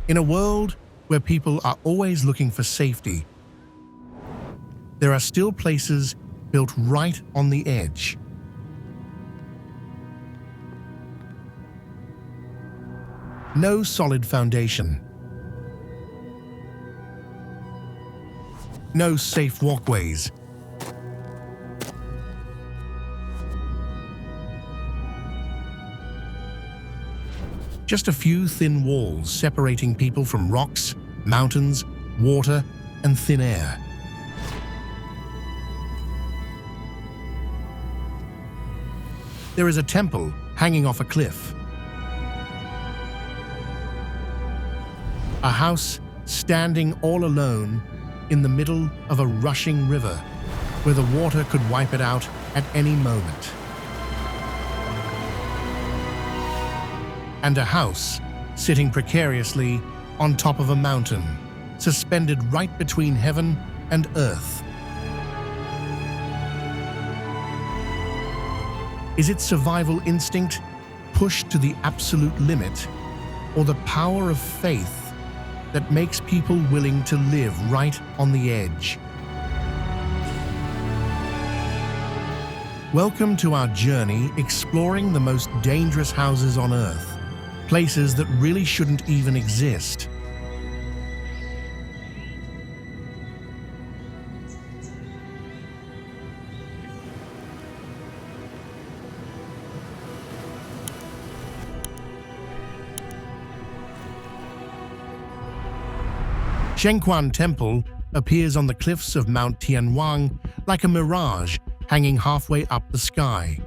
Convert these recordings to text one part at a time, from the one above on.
In a world where people are always looking for safety, there are still places built right on the edge. No solid foundation. No safe walkways. Just a few thin walls separating people from rocks, mountains, water, and thin air. There is a temple hanging off a cliff. A house standing all alone in the middle of a rushing river where the water could wipe it out at any moment. And a house sitting precariously on top of a mountain, suspended right between heaven and earth. Is it survival instinct pushed to the absolute limit, or the power of faith that makes people willing to live right on the edge? Welcome to our journey exploring the most dangerous houses on Earth, places that really shouldn't even exist. Shengquan Temple appears on the cliffs of Mount Tianwang like a mirage hanging halfway up the sky.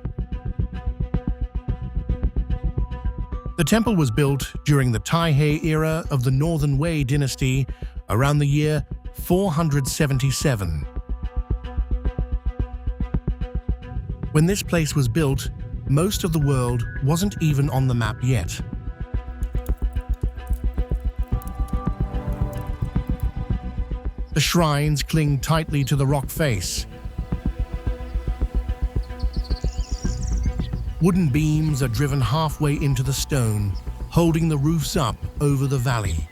The temple was built during the Taihei era of the Northern Wei dynasty around the year 477. When this place was built, most of the world wasn't even on the map yet. The shrines cling tightly to the rock face. Wooden beams are driven halfway into the stone, holding the roofs up over the valley.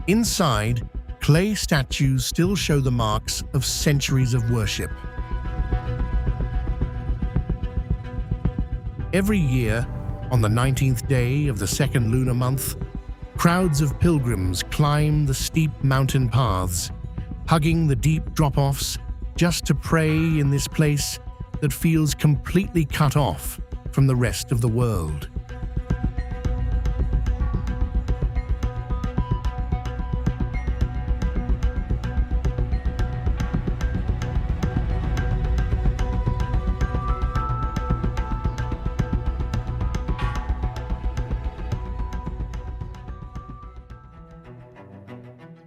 Inside, clay statues still show the marks of centuries of worship. Every year, on the 19th day of the second lunar month, crowds of pilgrims climb the steep mountain paths, hugging the deep drop-offs just to pray in this place that feels completely cut off from the rest of the world.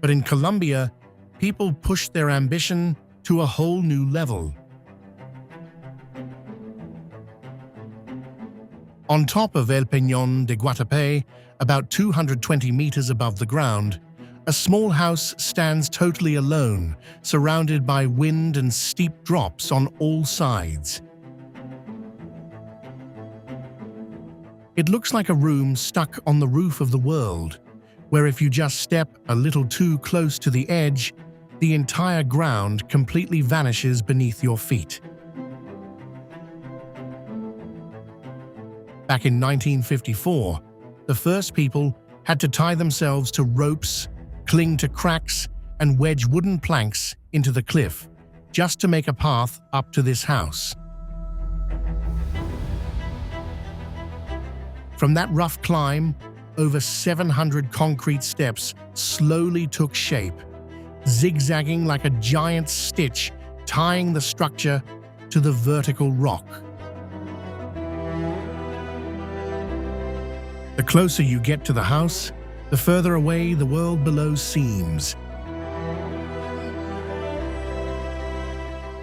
But in Colombia, people push their ambition to a whole new level. On top of El Peñón de Guatapé, about 220 meters above the ground, a small house stands totally alone, surrounded by wind and steep drops on all sides. It looks like a room stuck on the roof of the world, where if you just step a little too close to the edge, the entire ground completely vanishes beneath your feet. Back in 1954, the first people had to tie themselves to ropes, cling to cracks, and wedge wooden planks into the cliff just to make a path up to this house. From that rough climb, over 700 concrete steps slowly took shape, zigzagging like a giant stitch, tying the structure to the vertical rock. The closer you get to the house, the further away the world below seems.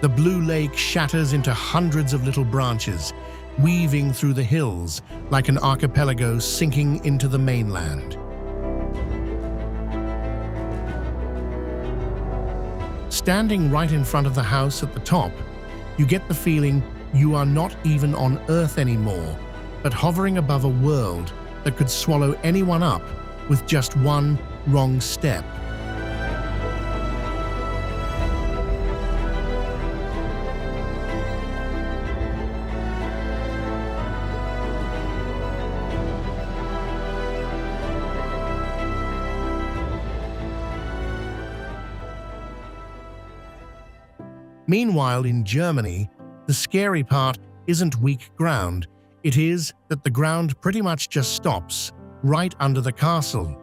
The blue lake shatters into hundreds of little branches, weaving through the hills like an archipelago sinking into the mainland. Standing right in front of the house at the top, you get the feeling you are not even on Earth anymore, but hovering above a world that could swallow anyone up with just one wrong step. Meanwhile, in Germany, the scary part isn't weak ground. It is that the ground pretty much just stops right under the castle.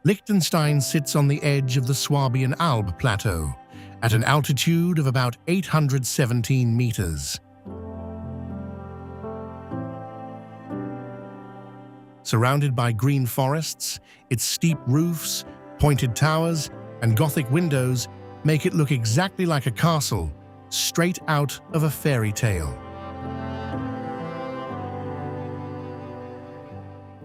Lichtenstein sits on the edge of the Swabian Alb plateau at an altitude of about 817 meters. Surrounded by green forests, its steep roofs, pointed towers, and Gothic windows make it look exactly like a castle, straight out of a fairy tale.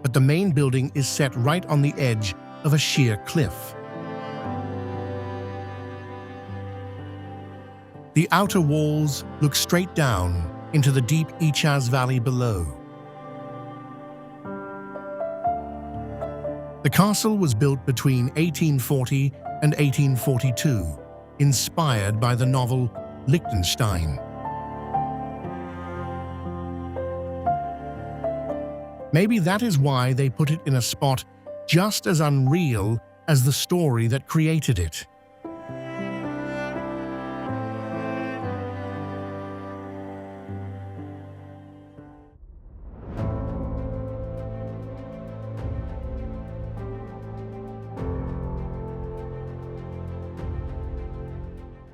But the main building is set right on the edge of a sheer cliff. The outer walls look straight down into the deep Ichaz Valley below. The castle was built between 1840 and 1842, inspired by the novel Lichtenstein. Maybe that is why they put it in a spot just as unreal as the story that created it.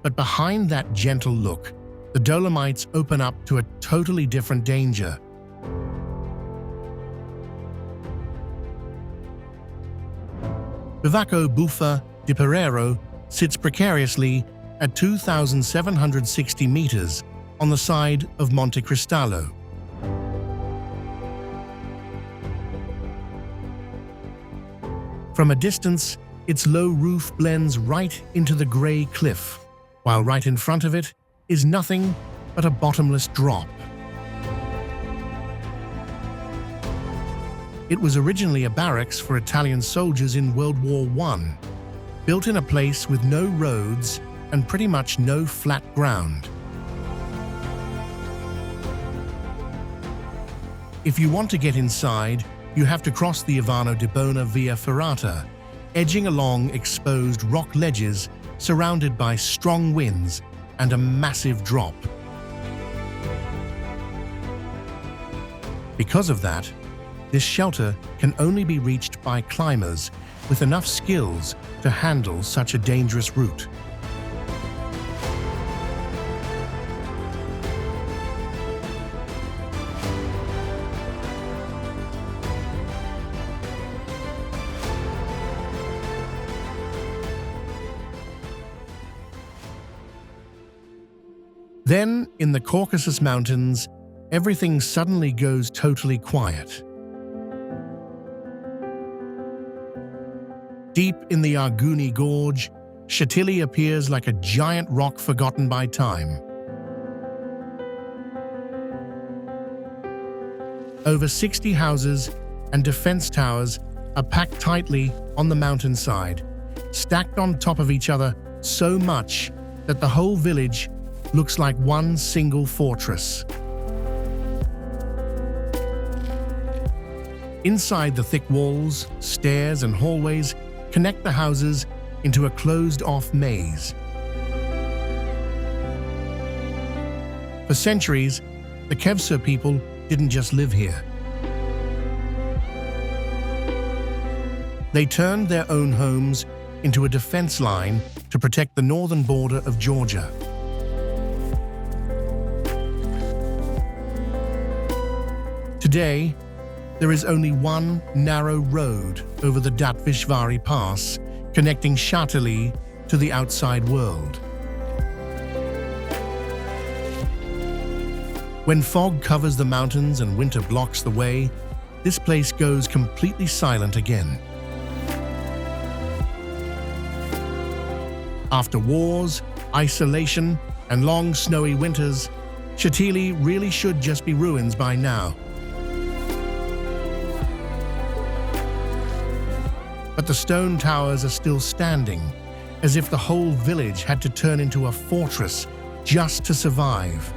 But behind that gentle look, the Dolomites open up to a totally different danger. Bivacco Buffa di Perrero sits precariously at 2,760 meters on the side of Monte Cristallo. From a distance, its low roof blends right into the grey cliff, while right in front of it is nothing but a bottomless drop. It was originally a barracks for Italian soldiers in World War I, built in a place with no roads and pretty much no flat ground. If you want to get inside, you have to cross the Ivano di Bona via Ferrata, edging along exposed rock ledges surrounded by strong winds and a massive drop. Because of that, this shelter can only be reached by climbers with enough skills to handle such a dangerous route. Then, in the Caucasus Mountains, everything suddenly goes totally quiet. Deep in the Arguni Gorge, Shatili appears like a giant rock forgotten by time. Over 60 houses and defense towers are packed tightly on the mountainside, stacked on top of each other so much that the whole village looks like one single fortress. Inside, the thick walls, stairs, and hallways connect the houses into a closed-off maze. For centuries, the Kevser people didn't just live here. They turned their own homes into a defense line to protect the northern border of Georgia. Today, there is only one narrow road over the Datvishvari Pass, connecting Shatili to the outside world. When fog covers the mountains and winter blocks the way, this place goes completely silent again. After wars, isolation, and long snowy winters, Shatili really should just be ruins by now. But the stone towers are still standing, as if the whole village had to turn into a fortress just to survive.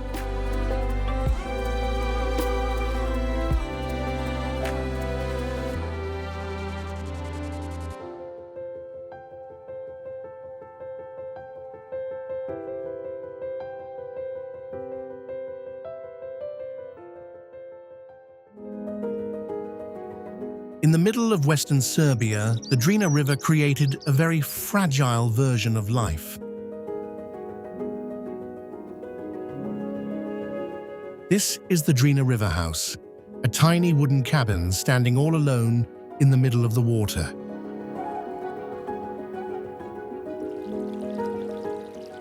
In the middle of western Serbia, the Drina River created a very fragile version of life. This is the Drina River House, a tiny wooden cabin standing all alone in the middle of the water.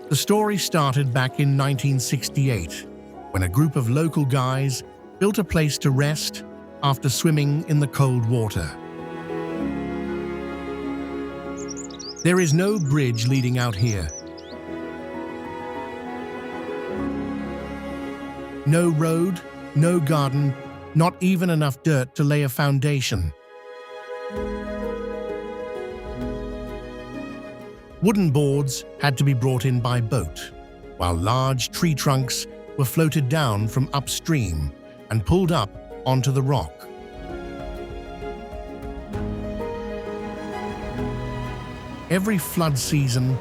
The story started back in 1968, when a group of local guys built a place to rest after swimming in the cold water. There is no bridge leading out here. No road, no garden, not even enough dirt to lay a foundation. Wooden boards had to be brought in by boat, while large tree trunks were floated down from upstream and pulled up onto the rock. Every flood season,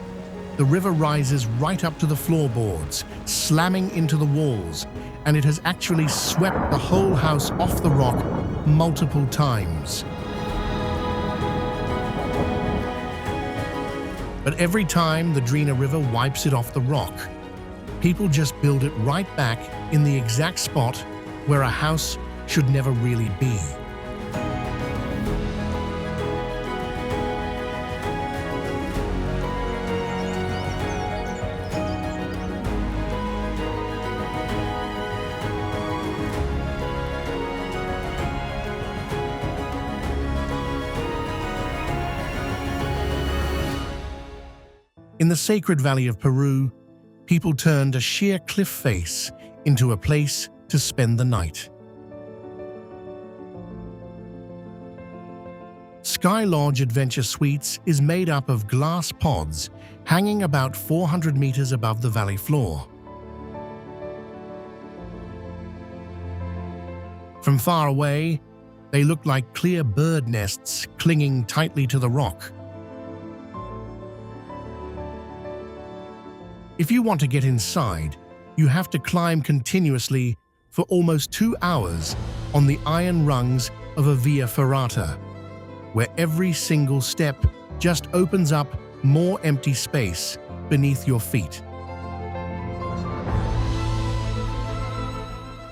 the river rises right up to the floorboards, slamming into the walls, and it has actually swept the whole house off the rock multiple times. But every time the Drina River wipes it off the rock, people just build it right back in the exact spot where a house should never really be. In the sacred valley of Peru, people turned a sheer cliff face into a place to spend the night. Skylodge Adventure Suites is made up of glass pods hanging about 400 meters above the valley floor. From far away, they look like clear bird nests clinging tightly to the rock. If you want to get inside, you have to climb continuously for almost 2 hours on the iron rungs of a via ferrata, where every single step just opens up more empty space beneath your feet.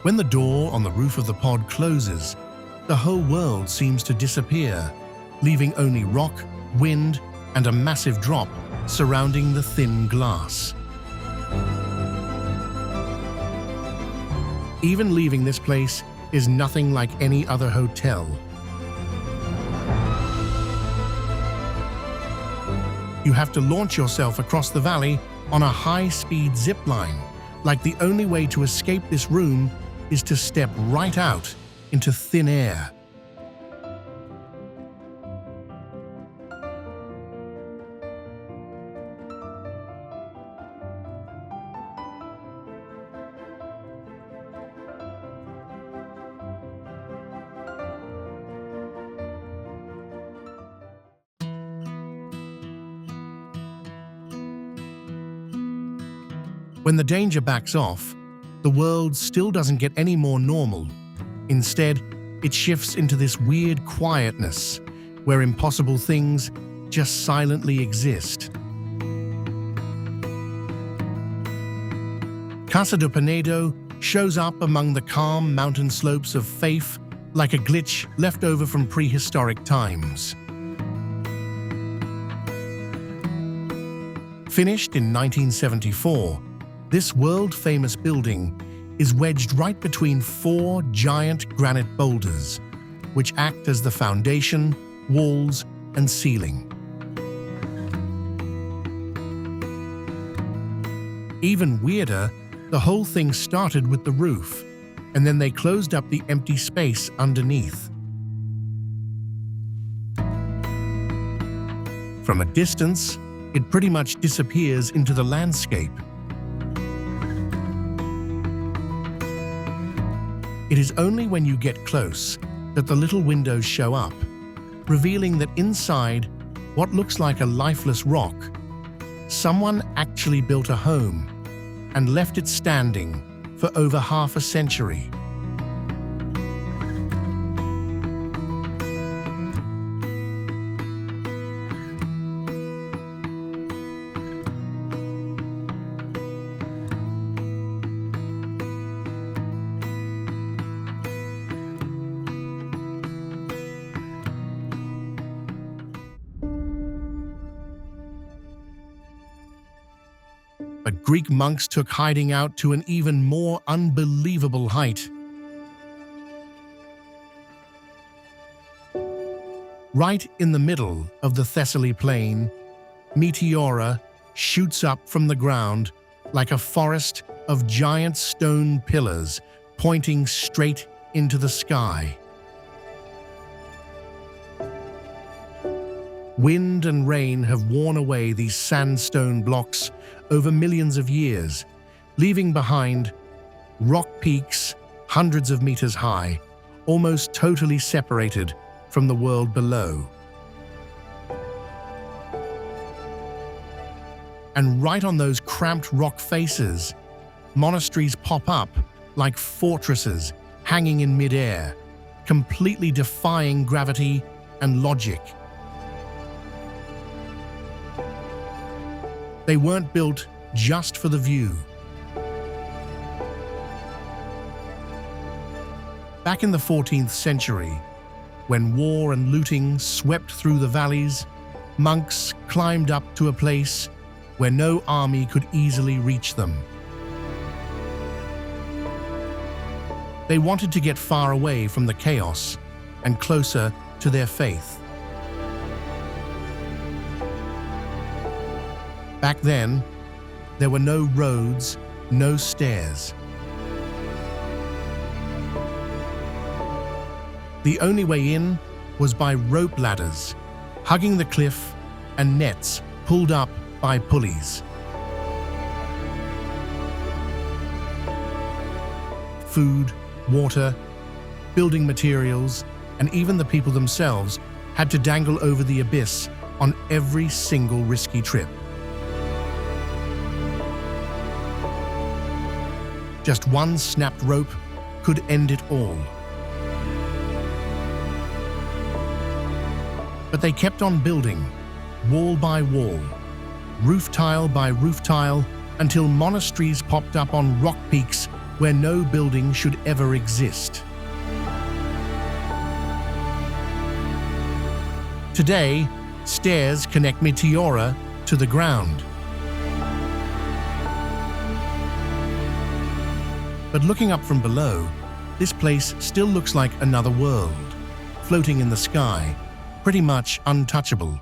When the door on the roof of the pod closes, the whole world seems to disappear, leaving only rock, wind, and a massive drop surrounding the thin glass. Even leaving this place is nothing like any other hotel. You have to launch yourself across the valley on a high-speed zip line, like the only way to escape this room is to step right out into thin air. When the danger backs off, the world still doesn't get any more normal. Instead, it shifts into this weird quietness, where impossible things just silently exist. Casa de Penedo shows up among the calm mountain slopes of Faith like a glitch left over from prehistoric times. Finished in 1974, this world-famous building is wedged right between 4 giant granite boulders, which act as the foundation, walls, and ceiling. Even weirder, The whole thing started with the roof, and then they closed up the empty space underneath. From a distance, it pretty much disappears into the landscape. It is only when you get close that the little windows show up, revealing that inside what looks like a lifeless rock, someone actually built a home and left it standing for over half a century. But Greek monks took hiding out to an even more unbelievable height. Right in the middle of the Thessaly plain, Meteora shoots up from the ground like a forest of giant stone pillars pointing straight into the sky. Wind and rain have worn away these sandstone blocks over millions of years, leaving behind rock peaks hundreds of meters high, almost totally separated from the world below. And right on those cramped rock faces, monasteries pop up like fortresses hanging in midair, completely defying gravity and logic. They weren't built just for the view. Back in the 14th century, when war and looting swept through the valleys, monks climbed up to a place where no army could easily reach them. They wanted to get far away from the chaos and closer to their faith. Back then, there were no roads, no stairs. The only way in was by rope ladders, hugging the cliff, and nets pulled up by pulleys. Food, water, building materials, and even the people themselves had to dangle over the abyss on every single risky trip. Just one snapped rope could end it all. But they kept on building, wall by wall, roof tile by roof tile, until monasteries popped up on rock peaks where no building should ever exist. Today, stairs connect Meteora to the ground. But looking up from below, this place still looks like another world, floating in the sky, pretty much untouchable.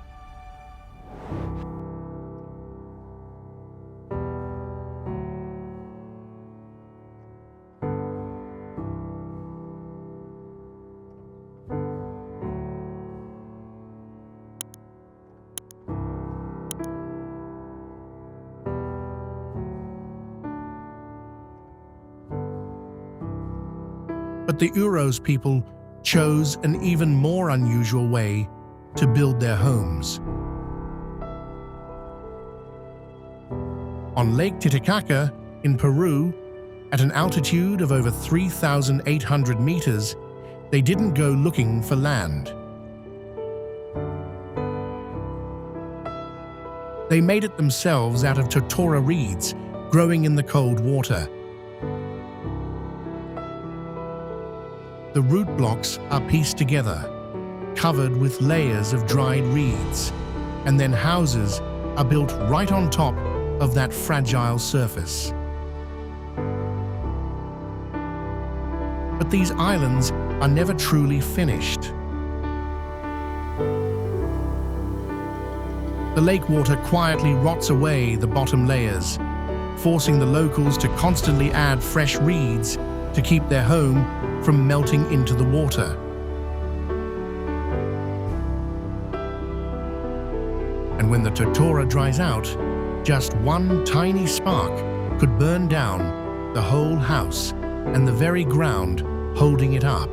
But the Uros people chose an even more unusual way to build their homes. On Lake Titicaca in Peru, at an altitude of over 3,800 meters, they didn't go looking for land. They made it themselves out of totora reeds growing in the cold water. The root blocks are pieced together, covered with layers of dried reeds, and then houses are built right on top of that fragile surface. But these islands are never truly finished. The lake water quietly rots away the bottom layers, forcing the locals to constantly add fresh reeds to keep their home from melting into the water. And when the Meteora dries out, just one tiny spark could burn down the whole house and the very ground holding it up.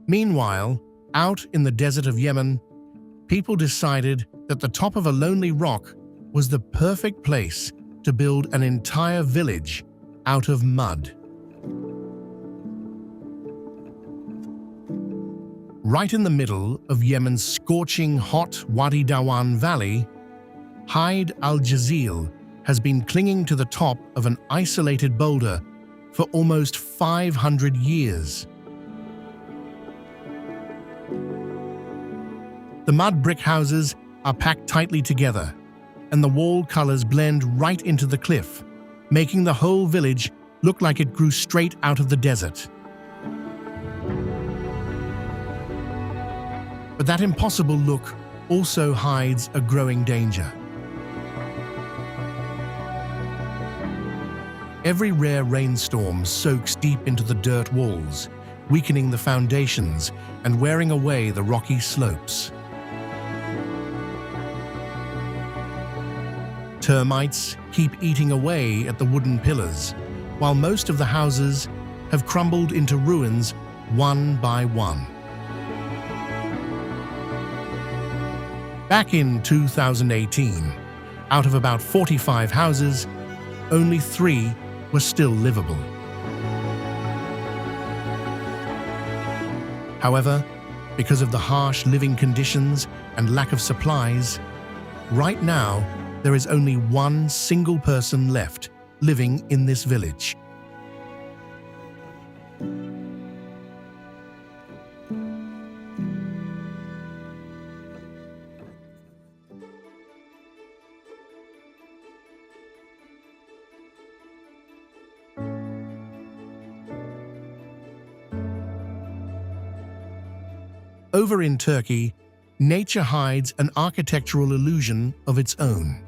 Meanwhile, out in the desert of Yemen, people decided that the top of a lonely rock was the perfect place to build an entire village out of mud. Right in the middle of Yemen's scorching hot Wadi Dawan Valley, al-Jazil has been clinging to the top of an isolated boulder for almost 500 years. The mud brick houses are packed tightly together, and the wall colors blend right into the cliff, making the whole village look like it grew straight out of the desert. But that impossible look also hides a growing danger. Every rare rainstorm soaks deep into the dirt walls, weakening the foundations and wearing away the rocky slopes. Termites keep eating away at the wooden pillars, while most of the houses have crumbled into ruins one by one. Back in 2018, out of about 45 houses, only 3 were still livable. However, because of the harsh living conditions and lack of supplies, right now there is only one single person left living in this village. Over in Turkey, nature hides an architectural illusion of its own.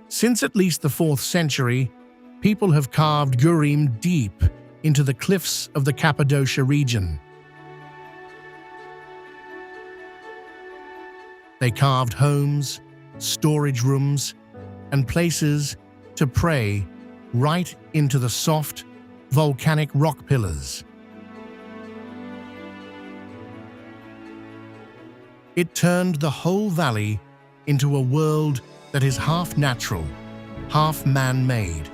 Since at least the 4th century, people have carved Göreme deep into the cliffs of the Cappadocia region. They carved homes, storage rooms, and places to pray right into the soft, volcanic rock pillars. It turned the whole valley into a world that is half natural, half man-made.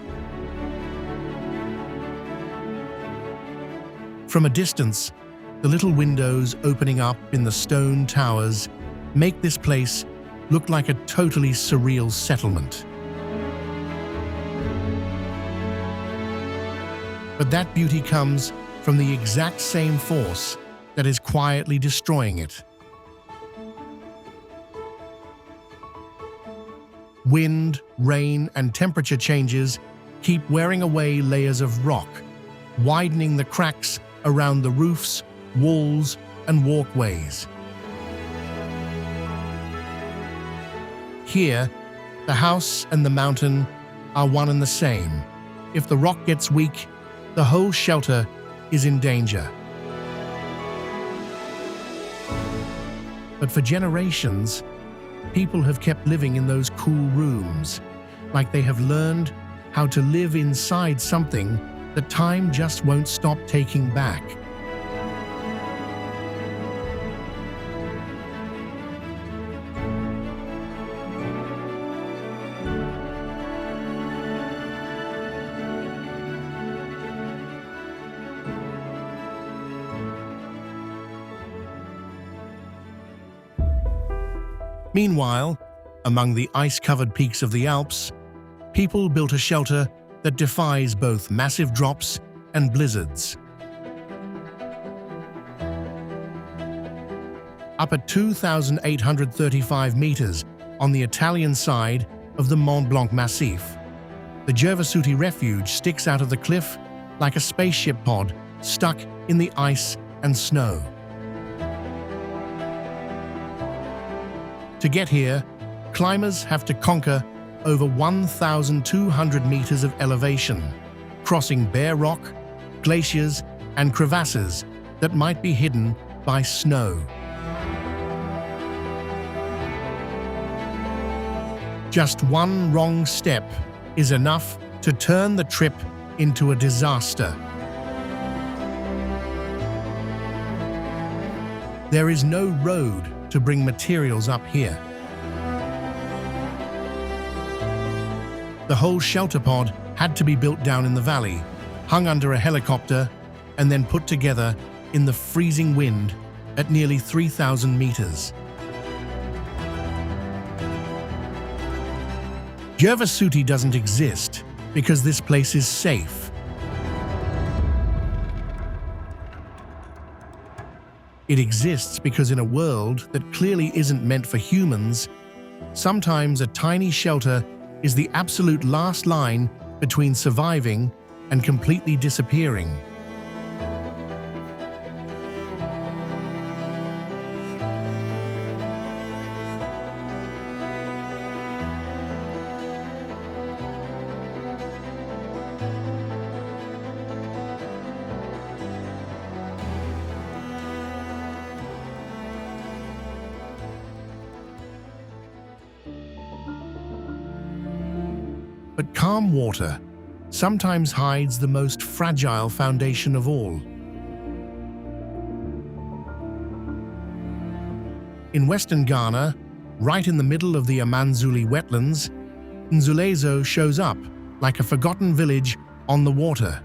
From a distance, the little windows opening up in the stone towers make this place look like a totally surreal settlement. But that beauty comes from the exact same force that is quietly destroying it. Wind, rain, and temperature changes keep wearing away layers of rock, widening the cracks around the roofs, walls, and walkways. Here, the house and the mountain are one and the same. If the rock gets weak, the whole shelter is in danger. But for generations, people have kept living in those cool rooms, like they have learned how to live inside something that time just won't stop taking back. Meanwhile, among the ice-covered peaks of the Alps, people built a shelter that defies both massive drops and blizzards. Up at 2,835 meters on the Italian side of the Mont Blanc Massif, the Gervasutti Refuge sticks out of the cliff like a spaceship pod stuck in the ice and snow. To get here, climbers have to conquer over 1,200 meters of elevation, crossing bare rock, glaciers, and crevasses that might be hidden by snow. Just one wrong step is enough to turn the trip into a disaster. There is no road to bring materials up here. The whole shelter pod had to be built down in the valley, hung under a helicopter, and then put together in the freezing wind at nearly 3,000 meters. Gervasutti doesn't exist because this place is safe. It exists because in a world that clearly isn't meant for humans, sometimes a tiny shelter is the absolute last line between surviving and completely disappearing. But calm water sometimes hides the most fragile foundation of all. In western Ghana, right in the middle of the Amanzuli wetlands, Nzulezo shows up like a forgotten village on the water.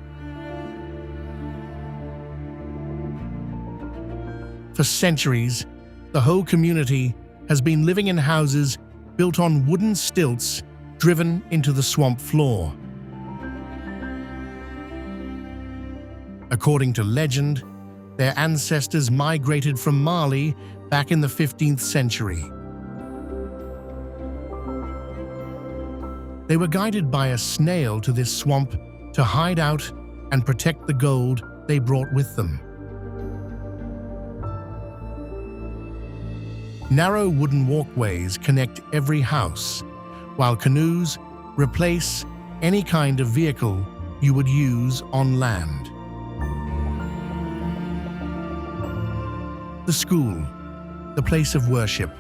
For centuries, the whole community has been living in houses built on wooden stilts driven into the swamp floor. According to legend, their ancestors migrated from Mali back in the 15th century. They were guided by a snail to this swamp to hide out and protect the gold they brought with them. Narrow wooden walkways connect every house, while canoes replace any kind of vehicle you would use on land. The school, the place of worship,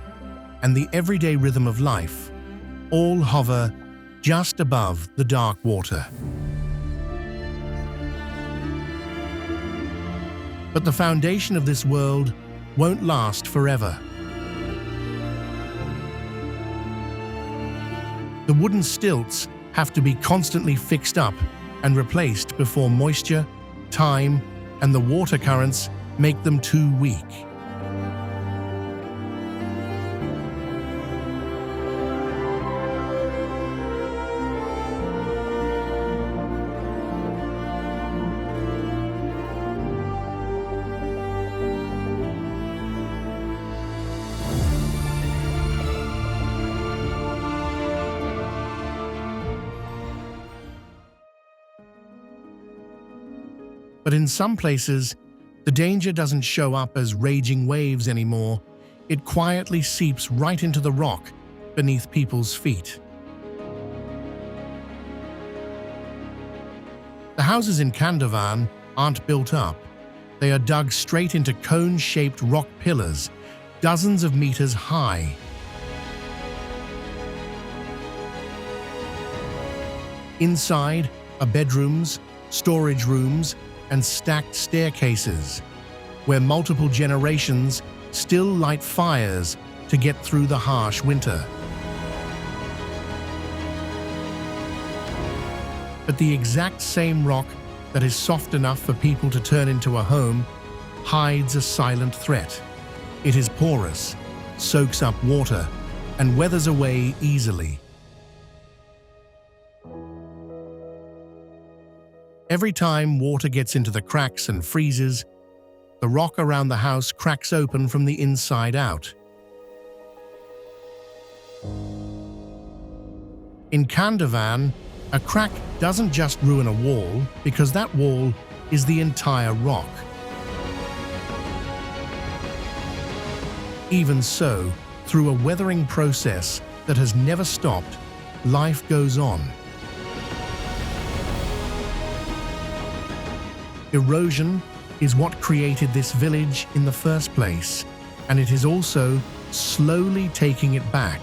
and the everyday rhythm of life all hover just above the dark water. But the foundation of this world won't last forever. The wooden stilts have to be constantly fixed up and replaced before moisture, time, and the water currents make them too weak. But in some places, the danger doesn't show up as raging waves anymore. It quietly seeps right into the rock beneath people's feet. The houses in Kandovan aren't built up. They are dug straight into cone-shaped rock pillars, dozens of meters high. Inside are bedrooms, storage rooms, and stacked staircases, where multiple generations still light fires to get through the harsh winter. But the exact same rock that is soft enough for people to turn into a home hides a silent threat. It is porous, soaks up water, and weathers away easily. Every time water gets into the cracks and freezes, the rock around the house cracks open from the inside out. In Kandovan, a crack doesn't just ruin a wall, because that wall is the entire rock. Even so, through a weathering process that has never stopped, life goes on. Erosion is what created this village in the first place, and it is also slowly taking it back.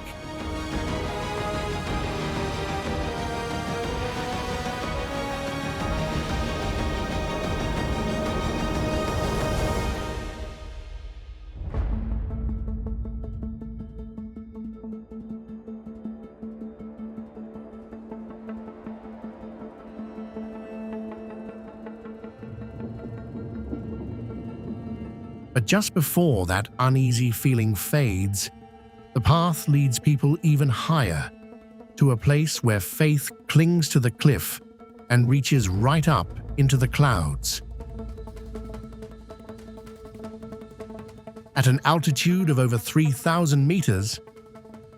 But just before that uneasy feeling fades, the path leads people even higher, to a place where faith clings to the cliff and reaches right up into the clouds. At an altitude of over 3,000 meters,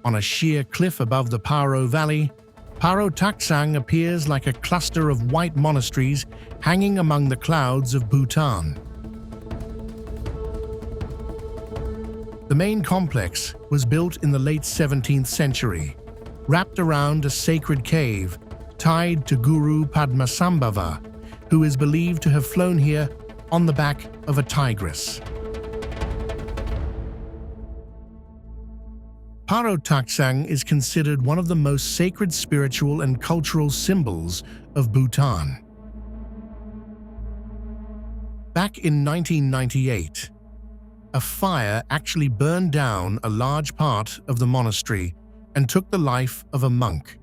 on a sheer cliff above the Paro Valley, Taktsang appears like a cluster of white monasteries hanging among the clouds of Bhutan. The main complex was built in the late 17th century, wrapped around a sacred cave tied to Guru Padmasambhava, who is believed to have flown here on the back of a tigress. Paro Taktsang is considered one of the most sacred spiritual and cultural symbols of Bhutan. Back in 1998, a fire actually burned down a large part of the monastery and took the life of a monk.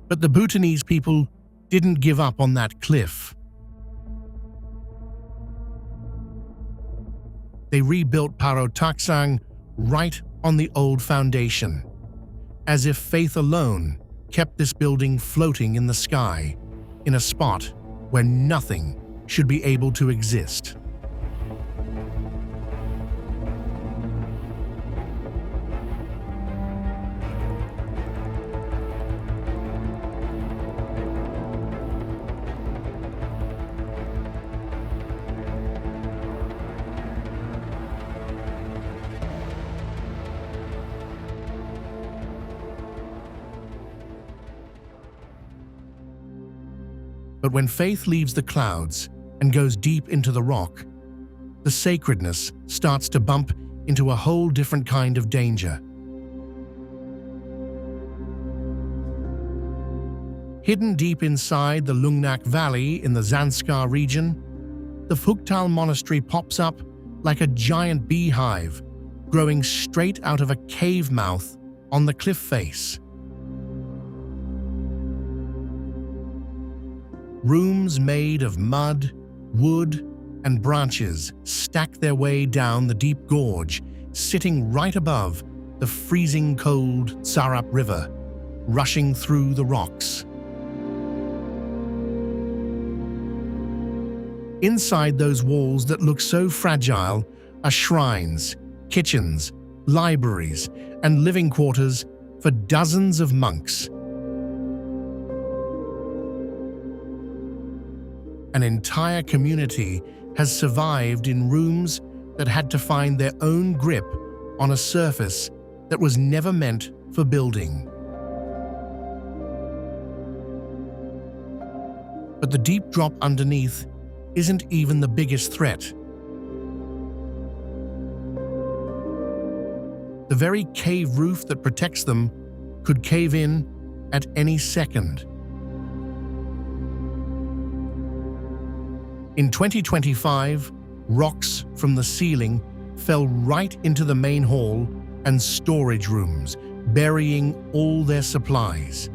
But the Bhutanese people didn't give up on that cliff. They rebuilt Paro Taktsang right on the old foundation, as if faith alone kept this building floating in the sky, in a spot where nothing should be able to exist. But when faith leaves the clouds and goes deep into the rock, the sacredness starts to bump into a whole different kind of danger. Hidden deep inside the Lungnak Valley in the Zanskar region, the Phuktal Monastery pops up like a giant beehive, growing straight out of a cave mouth on the cliff face. Rooms made of mud, wood, and branches stack their way down the deep gorge, sitting right above the freezing cold Tsarap River, rushing through the rocks. Inside those walls that look so fragile are shrines, kitchens, libraries, and living quarters for dozens of monks. An entire community has survived in rooms that had to find their own grip on a surface that was never meant for building. But the deep drop underneath isn't even the biggest threat. The very cave roof that protects them could cave in at any second. In 2025, rocks from the ceiling fell right into the main hall and storage rooms, burying all their supplies.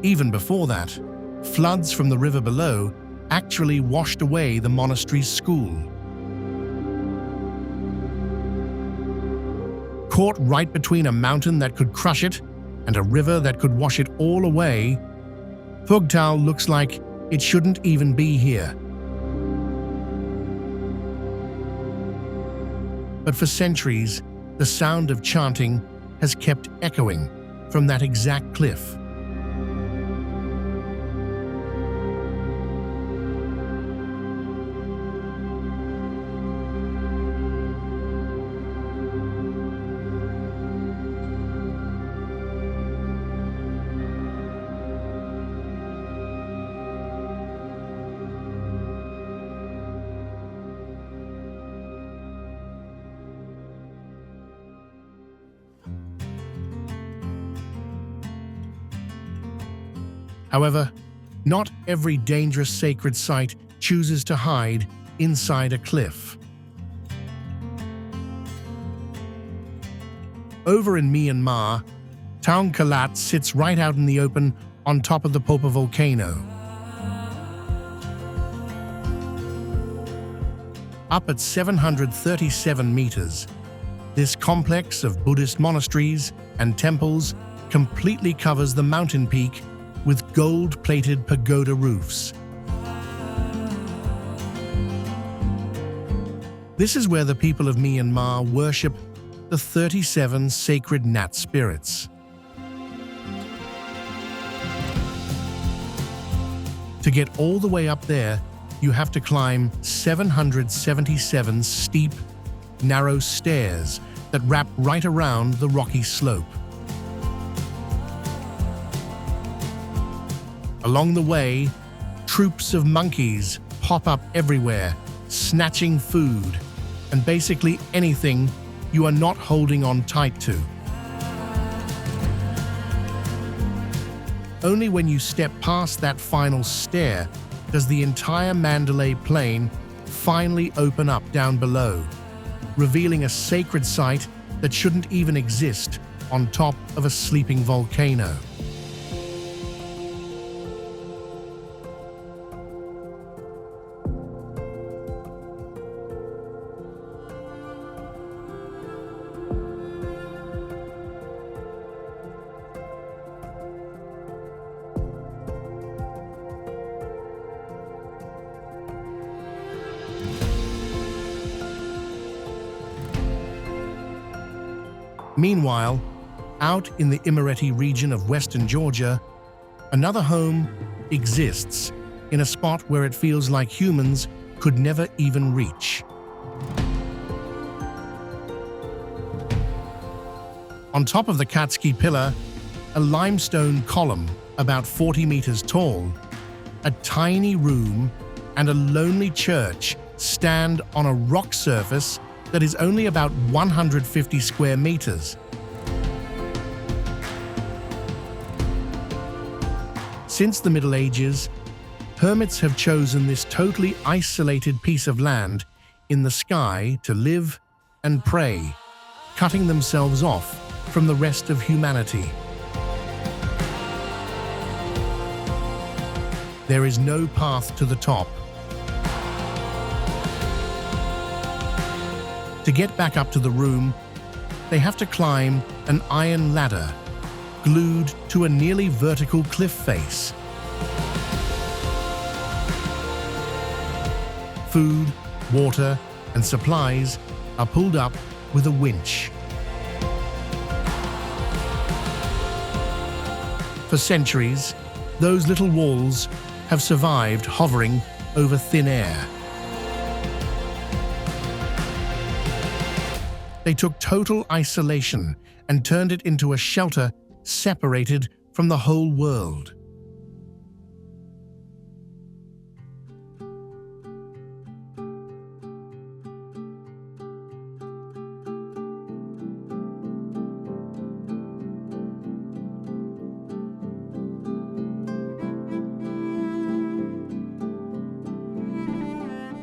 Even before that, floods from the river below actually washed away the monastery's school. Caught right between a mountain that could crush it and a river that could wash it all away, Phugtal looks like it shouldn't even be here. But for centuries, the sound of chanting has kept echoing from that exact cliff. However, not every dangerous sacred site chooses to hide inside a cliff. Over in Myanmar, Taung Kalat sits right out in the open on top of the Popa volcano. Up at 737 meters, this complex of Buddhist monasteries and temples completely covers the mountain peak with gold-plated pagoda roofs. This is where the people of Myanmar worship the 37 sacred Nat spirits. To get all the way up there, you have to climb 777 steep, narrow stairs that wrap right around the rocky slope. Along the way, troops of monkeys pop up everywhere, snatching food and basically anything you are not holding on tight to. Only when you step past that final stair does the entire Mandalay Plain finally open up down below, revealing a sacred site that shouldn't even exist on top of a sleeping volcano. Meanwhile, out in the Imereti region of western Georgia, another home exists in a spot where it feels like humans could never even reach. On top of the Katski pillar, a limestone column about 40 meters tall, a tiny room and a lonely church stand on a rock surface that is only about 150 square meters. Since the Middle Ages, hermits have chosen this totally isolated piece of land in the sky to live and pray, cutting themselves off from the rest of humanity. There is no path to the top. To get back up to the room, they have to climb an iron ladder glued to a nearly vertical cliff face. Food, water, and supplies are pulled up with a winch. For centuries, those little walls have survived hovering over thin air. They took total isolation and turned it into a shelter separated from the whole world.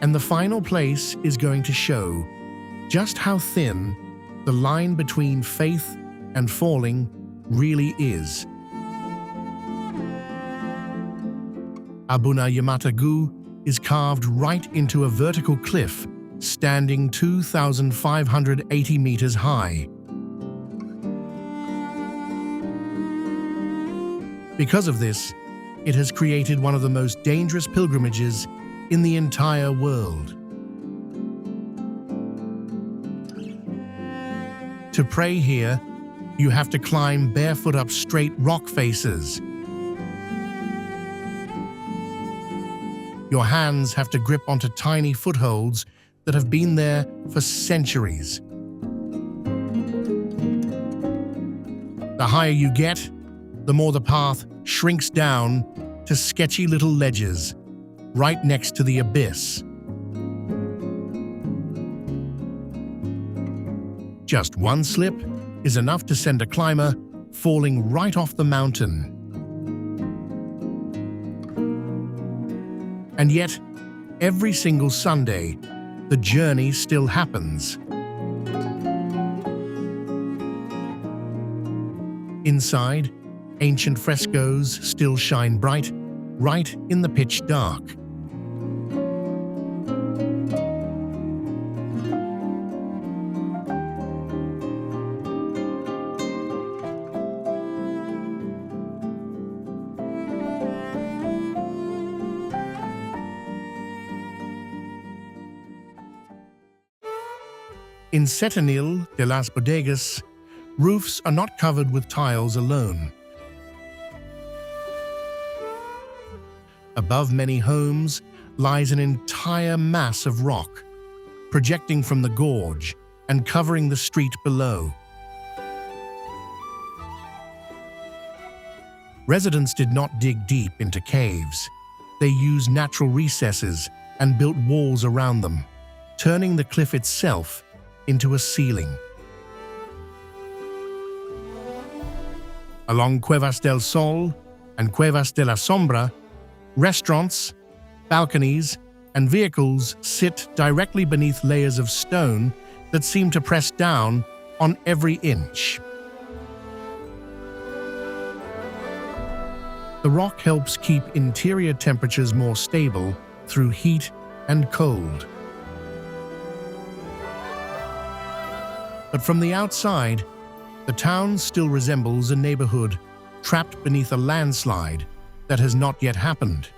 And the final place is going to show just how thin the line between faith and falling really is. Abuna Yamata-gu is carved right into a vertical cliff standing 2,580 meters high. Because of this, it has created one of the most dangerous pilgrimages in the entire world. To pray here, you have to climb barefoot up straight rock faces. Your hands have to grip onto tiny footholds that have been there for centuries. The higher you get, the more the path shrinks down to sketchy little ledges right next to the abyss. Just one slip is enough to send a climber falling right off the mountain. And yet, every single Sunday, the journey still happens. Inside, ancient frescoes still shine bright, right in the pitch dark. In Setenil de las Bodegas, roofs are not covered with tiles alone. Above many homes lies an entire mass of rock, projecting from the gorge and covering the street below. Residents did not dig deep into caves. They used natural recesses and built walls around them, turning the cliff itself into a ceiling. Along Cuevas del Sol and Cuevas de la Sombra, restaurants, balconies, and vehicles sit directly beneath layers of stone that seem to press down on every inch. The rock helps keep interior temperatures more stable through heat and cold. But from the outside, the town still resembles a neighborhood trapped beneath a landslide that has not yet happened.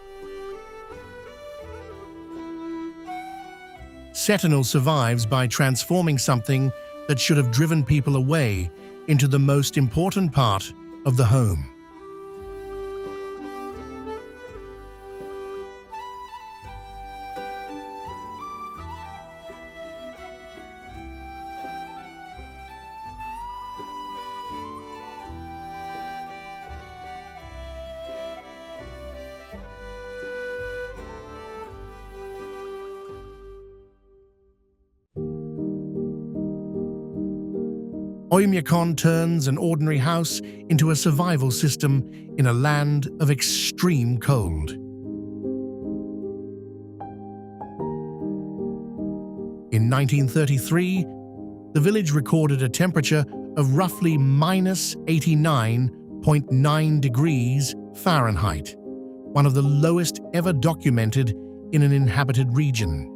Setenil survives by transforming something that should have driven people away into the most important part of the home. Oymyakon turns an ordinary house into a survival system in a land of extreme cold. In 1933, the village recorded a temperature of roughly minus 89.9 degrees Fahrenheit, one of the lowest ever documented in an inhabited region.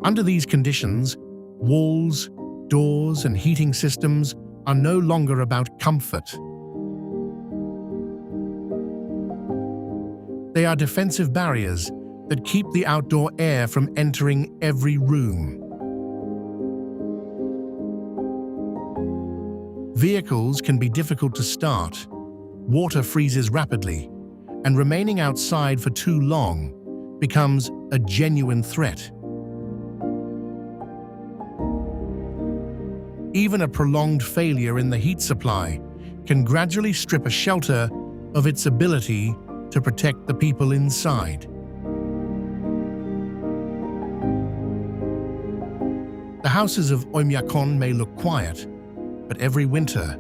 Under these conditions, walls, doors, and heating systems are no longer about comfort. They are defensive barriers that keep the outdoor air from entering every room. Vehicles can be difficult to start, water freezes rapidly, and remaining outside for too long becomes a genuine threat. Even a prolonged failure in the heat supply can gradually strip a shelter of its ability to protect the people inside. The houses of Oymyakon may look quiet, but every winter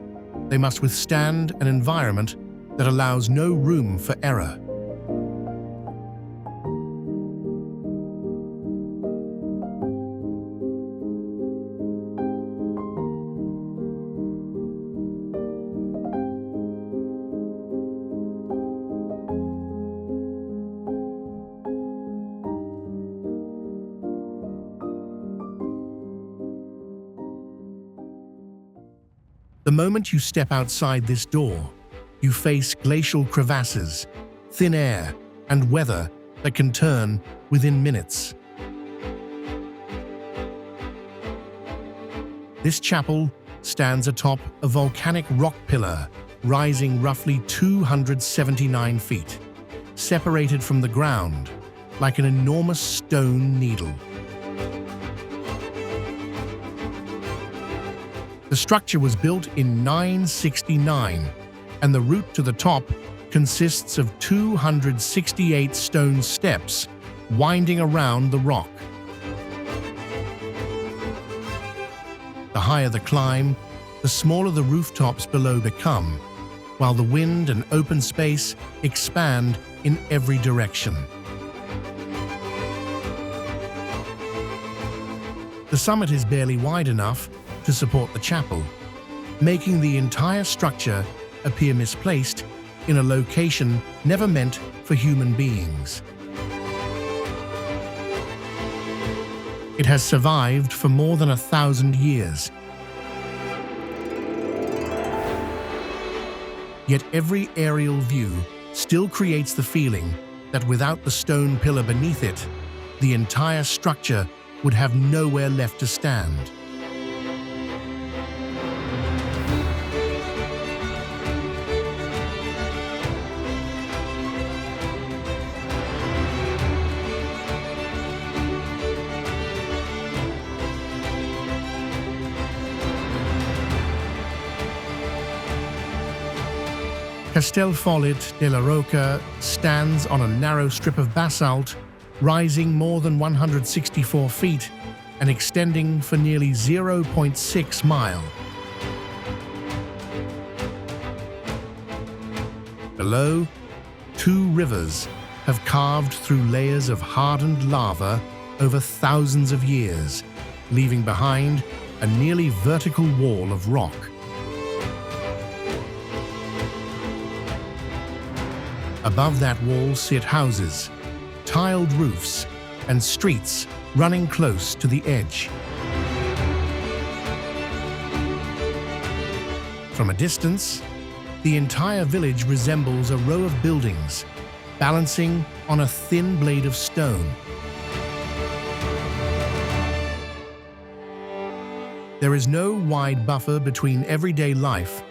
they must withstand an environment that allows no room for error. The moment you step outside this door, you face glacial crevasses, thin air, and weather that can turn within minutes. This chapel stands atop a volcanic rock pillar rising roughly 279 feet, separated from the ground like an enormous stone needle. The structure was built in 969, and the route to the top consists of 268 stone steps winding around the rock. The higher the climb, the smaller the rooftops below become, while the wind and open space expand in every direction. The summit is barely wide enough to support the chapel, making the entire structure appear misplaced in a location never meant for human beings. It has survived for more than 1,000 years. Yet every aerial view still creates the feeling that without the stone pillar beneath it, the entire structure would have nowhere left to stand. Castellfollit de la Roca stands on a narrow strip of basalt, rising more than 164 feet and extending for nearly 0.6 miles. Below, two rivers have carved through layers of hardened lava over thousands of years, leaving behind a nearly vertical wall of rock. Above that wall sit houses, tiled roofs, and streets running close to the edge. From a distance, the entire village resembles a row of buildings, balancing on a thin blade of stone. There is no wide buffer between everyday life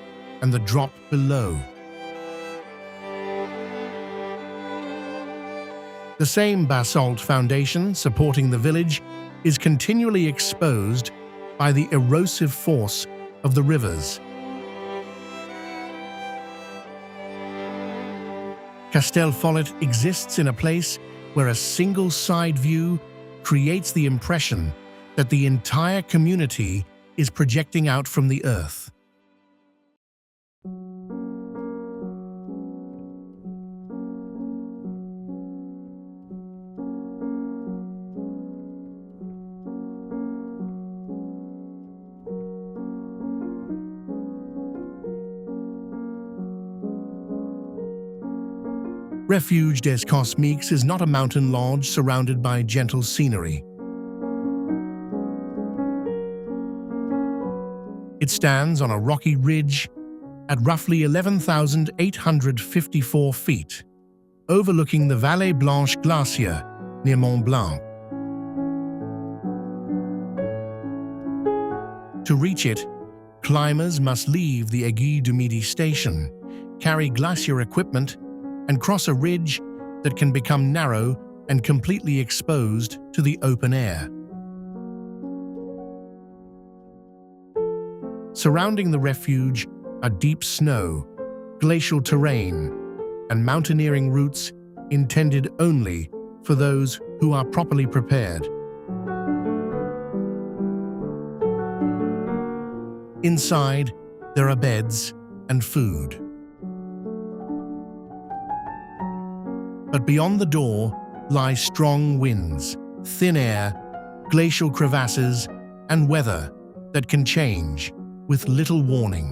and the drop below. The same basalt foundation supporting the village is continually exposed by the erosive force of the rivers. Castellfollit exists in a place where a single side view creates the impression that the entire community is projecting out from the earth. Refuge des Cosmiques is not a mountain lodge surrounded by gentle scenery. It stands on a rocky ridge at roughly 11,854 feet, overlooking the Vallée Blanche Glacier near Mont Blanc. To reach it, climbers must leave the Aiguille du Midi station, carry glacier equipment, and cross a ridge that can become narrow and completely exposed to the open air. Surrounding the refuge are deep snow, glacial terrain, and mountaineering routes intended only for those who are properly prepared. Inside, there are beds and food. But beyond the door lie strong winds, thin air, glacial crevasses, and weather that can change with little warning.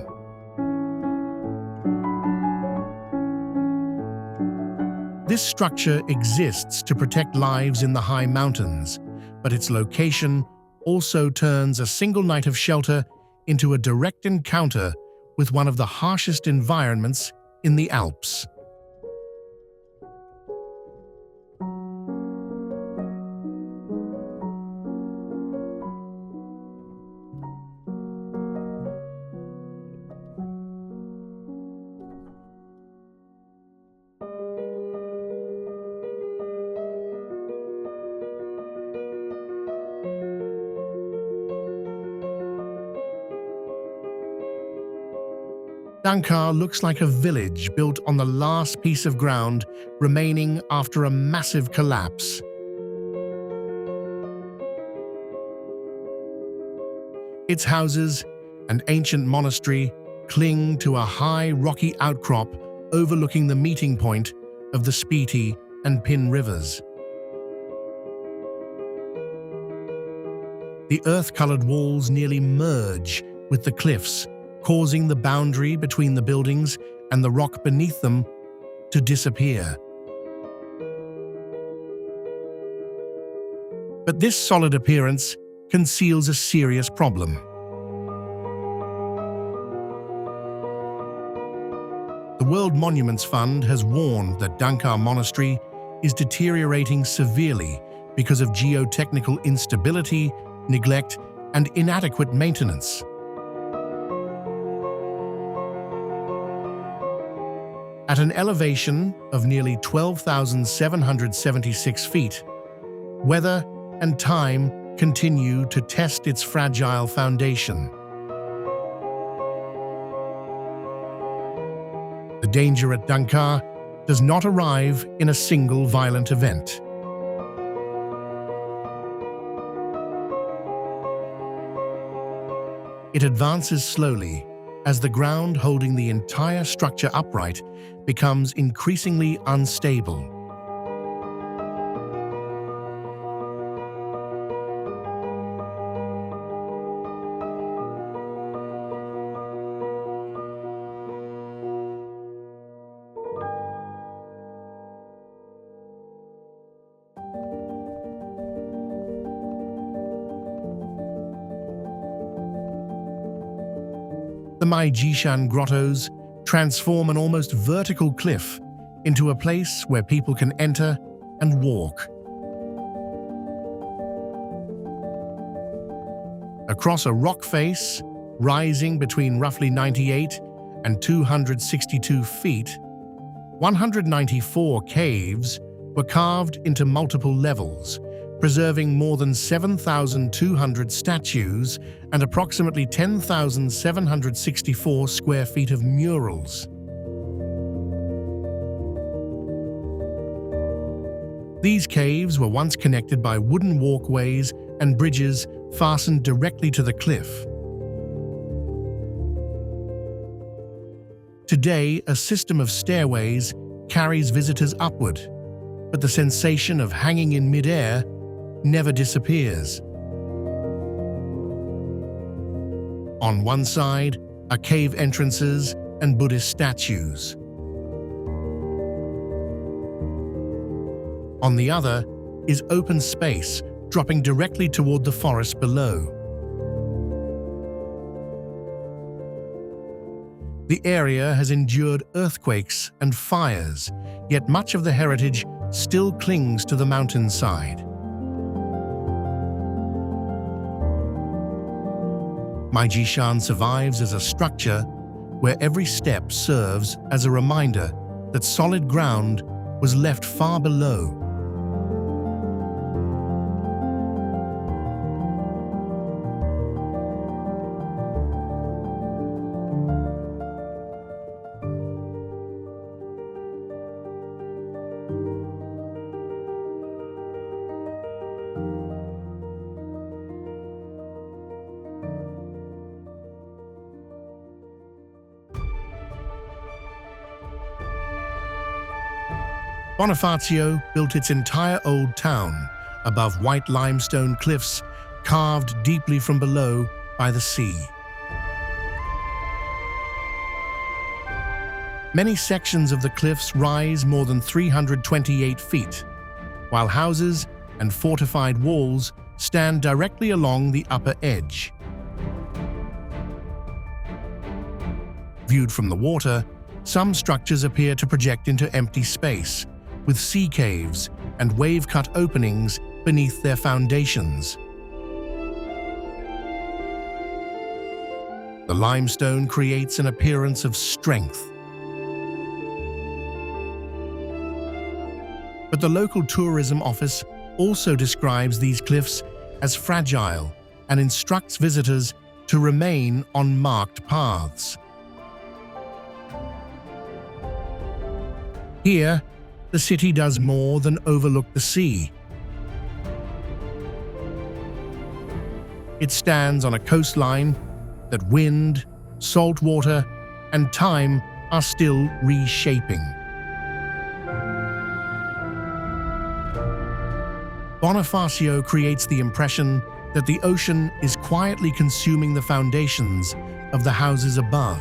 This structure exists to protect lives in the high mountains, but its location also turns a single night of shelter into a direct encounter with one of the harshest environments in the Alps. Dankar looks like a village built on the last piece of ground remaining after a massive collapse. Its houses and ancient monastery cling to a high rocky outcrop overlooking the meeting point of the Spiti and Pin rivers. The earth-colored walls nearly merge with the cliffs, causing the boundary between the buildings and the rock beneath them to disappear. But this solid appearance conceals a serious problem. The World Monuments Fund has warned that Dankar Monastery is deteriorating severely because of geotechnical instability, neglect, and inadequate maintenance. At an elevation of nearly 12,776 feet, weather and time continue to test its fragile foundation. The danger at Dankar does not arrive in a single violent event. It advances slowly as the ground holding the entire structure upright becomes increasingly unstable. The Maijishan grottos transform an almost vertical cliff into a place where people can enter and walk. Across a rock face, rising between roughly 98 and 262 feet, 194 caves were carved into multiple levels, preserving more than 7,200 statues and approximately 10,764 square feet of murals. These caves were once connected by wooden walkways and bridges fastened directly to the cliff. Today, a system of stairways carries visitors upward, but the sensation of hanging in mid-air never disappears. On one side are cave entrances and Buddhist statues. On the other is open space, dropping directly toward the forest below. The area has endured earthquakes and fires, yet much of the heritage still clings to the mountainside. Maijishan survives as a structure where every step serves as a reminder that solid ground was left far below. Bonifacio built its entire old town above white limestone cliffs carved deeply from below by the sea. Many sections of the cliffs rise more than 328 feet, while houses and fortified walls stand directly along the upper edge. Viewed from the water, some structures appear to project into empty space, with sea caves and wave-cut openings beneath their foundations. The limestone creates an appearance of strength. But the local tourism office also describes these cliffs as fragile and instructs visitors to remain on marked paths. Here, the city does more than overlook the sea. It stands on a coastline that wind, salt water, and time are still reshaping. Bonifacio creates the impression that the ocean is quietly consuming the foundations of the houses above.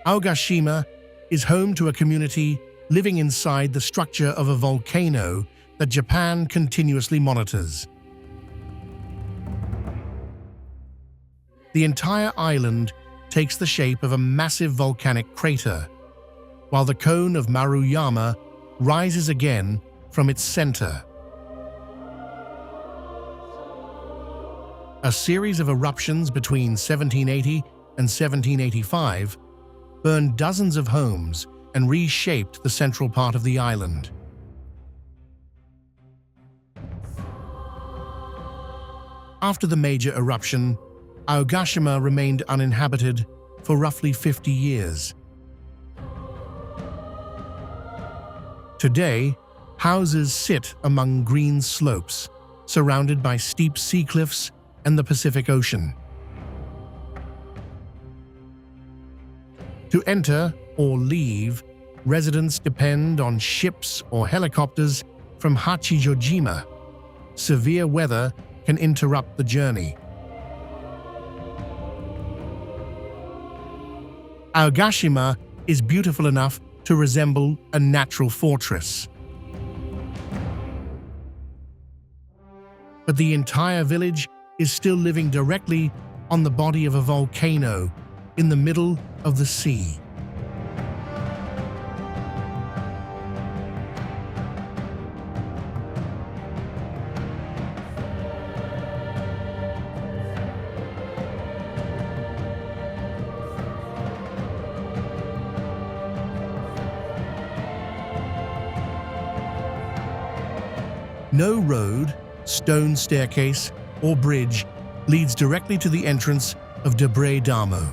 Aogashima is home to a community living inside the structure of a volcano that Japan continuously monitors. The entire island takes the shape of a massive volcanic crater, while the cone of Maruyama rises again from its center. A series of eruptions between 1780 and 1785 burned dozens of homes and reshaped the central part of the island. After the major eruption, Aogashima remained uninhabited for roughly 50 years. Today, houses sit among green slopes, surrounded by steep sea cliffs and the Pacific Ocean. To enter or leave, residents depend on ships or helicopters from Hachijojima. Severe weather can interrupt the journey. Aogashima is beautiful enough to resemble a natural fortress. But the entire village is still living directly on the body of a volcano in the middle of the sea. No road, stone staircase, or bridge leads directly to the entrance of Debre Damo.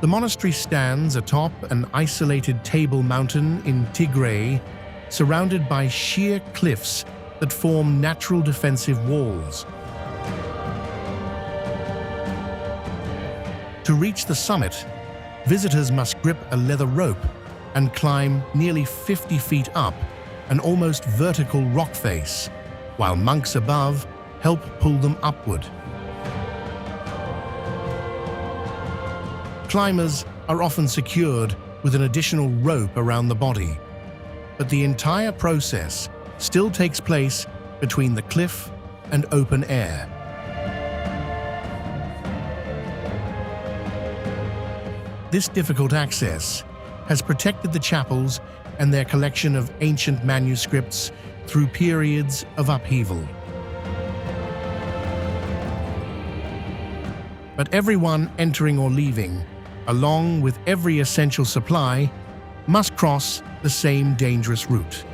The monastery stands atop an isolated table mountain in Tigray, surrounded by sheer cliffs that form natural defensive walls. To reach the summit, visitors must grip a leather rope and climb nearly 50 feet up an almost vertical rock face, while monks above help pull them upward. Climbers are often secured with an additional rope around the body, but the entire process still takes place between the cliff and open air. This difficult access has protected the chapels and their collection of ancient manuscripts through periods of upheaval. But everyone entering or leaving, along with every essential supply, must cross the same dangerous route.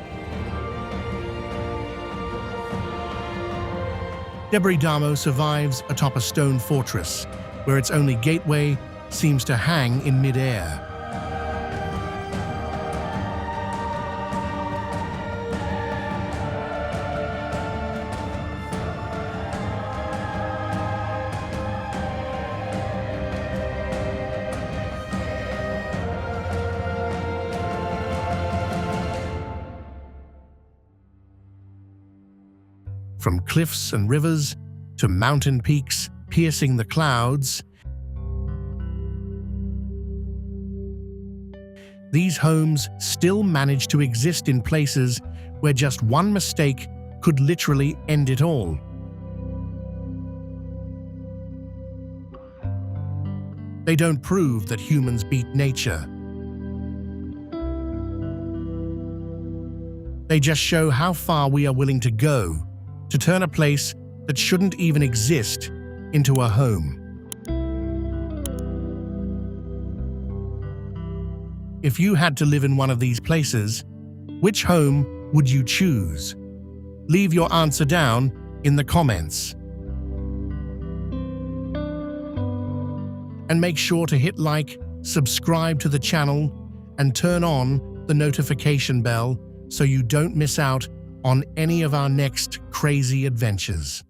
Debre Damo survives atop a stone fortress, where its only gateway seems to hang in mid-air. from cliffs and rivers to mountain peaks piercing the clouds. These homes still manage to exist in places where just one mistake could literally end it all. They don't prove that humans beat nature. They just show how far we are willing to go to turn a place that shouldn't even exist into a home. If you had to live in one of these places, which home would you choose? Leave your answer down in the comments. And make sure to hit like, subscribe to the channel, and turn on the notification bell so you don't miss out on any of our next crazy adventures.